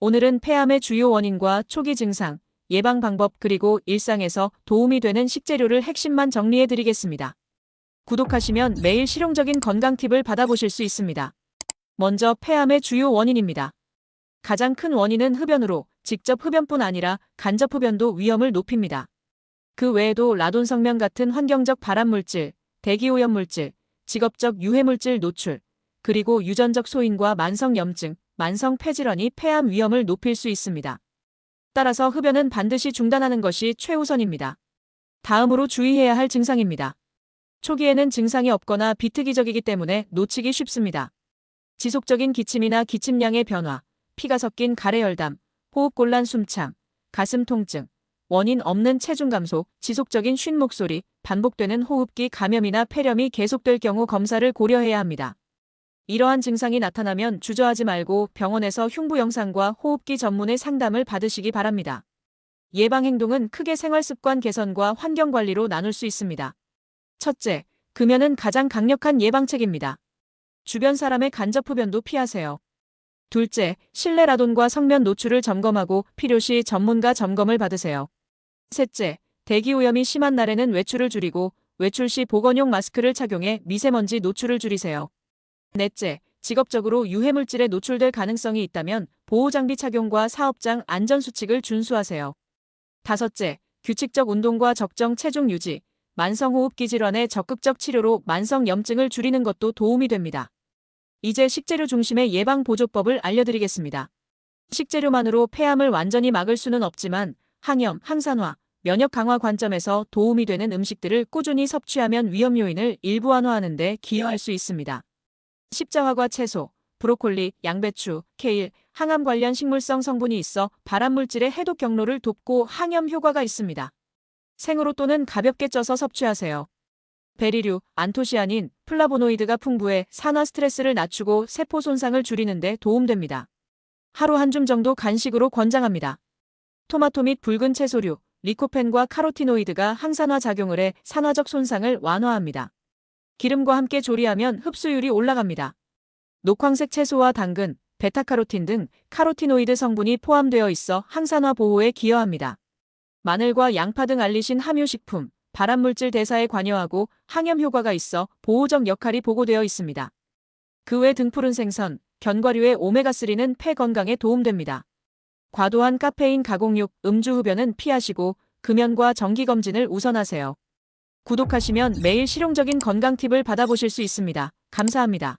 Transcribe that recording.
오늘은 폐암의 주요 원인과 초기 증상, 예방 방법 그리고 일상에서 도움이 되는 식재료를 핵심만 정리해 드리겠습니다. 구독하시면 매일 실용적인 건강 팁을 받아보실 수 있습니다. 먼저 폐암의 주요 원인입니다. 가장 큰 원인은 흡연으로 직접 흡연뿐 아니라 간접 흡연도 위험을 높입니다. 그 외에도 라돈 성면 같은 환경적 발암물질, 대기오염물질, 직업적 유해물질 노출, 그리고 유전적 소인과 만성염증, 만성폐질환이 폐암 위험을 높일 수 있습니다. 따라서 흡연은 반드시 중단하는 것이 최우선입니다. 다음으로 주의해야 할 증상입니다. 초기에는 증상이 없거나 비특이적이기 때문에 놓치기 쉽습니다. 지속적인 기침이나 기침량의 변화, 피가 섞인 가래열담, 호흡곤란 숨참, 가슴 통증, 원인 없는 체중 감소, 지속적인 쉰 목소리, 반복되는 호흡기 감염이나 폐렴이 계속될 경우 검사를 고려해야 합니다. 이러한 증상이 나타나면 주저하지 말고 병원에서 흉부 영상과 호흡기 전문의 상담을 받으시기 바랍니다. 예방 행동은 크게 생활습관 개선과 환경관리로 나눌 수 있습니다. 첫째, 금연은 가장 강력한 예방책입니다. 주변 사람의 간접 흡연도 피하세요. 둘째, 실내 라돈과 성면 노출을 점검하고 필요시 전문가 점검을 받으세요. 셋째, 대기오염이 심한 날에는 외출을 줄이고 외출 시 보건용 마스크를 착용해 미세먼지 노출을 줄이세요. 넷째, 직업적으로 유해물질에 노출될 가능성이 있다면 보호장비 착용과 사업장 안전수칙을 준수하세요. 다섯째, 규칙적 운동과 적정 체중 유지, 만성호흡기 질환의 적극적 치료로 만성염증을 줄이는 것도 도움이 됩니다. 이제 식재료 중심의 예방보조법을 알려드리겠습니다. 식재료만으로 폐암을 완전히 막을 수는 없지만 항염, 항산화, 면역 강화 관점에서 도움이 되는 음식들을 꾸준히 섭취하면 위험 요인을 일부 완화하는 데 기여할 수 있습니다. 십자화과 채소, 브로콜리, 양배추, 케일, 항암 관련 식물성 성분이 있어 발암물질의 해독 경로를 돕고 항염 효과가 있습니다. 생으로 또는 가볍게 쪄서 섭취하세요. 베리류, 안토시아닌, 플라보노이드가 풍부해 산화 스트레스를 낮추고 세포 손상을 줄이는 데 도움됩니다. 하루 한 줌 정도 간식으로 권장합니다. 토마토 및 붉은 채소류, 리코펜과 카로티노이드가 항산화 작용을 해 산화적 손상을 완화합니다. 기름과 함께 조리하면 흡수율이 올라갑니다. 녹황색 채소와 당근, 베타카로틴 등 카로티노이드 성분이 포함되어 있어 항산화 보호에 기여합니다. 마늘과 양파 등 알리신 함유식품, 발암물질 대사에 관여하고 항염 효과가 있어 보호적 역할이 보고되어 있습니다. 그 외 등푸른 생선, 견과류의 오메가3는 폐 건강에 도움됩니다. 과도한 카페인 가공육, 음주 흡연은 피하시고 금연과 정기검진을 우선하세요. 구독하시면 매일 실용적인 건강 팁을 받아보실 수 있습니다. 감사합니다.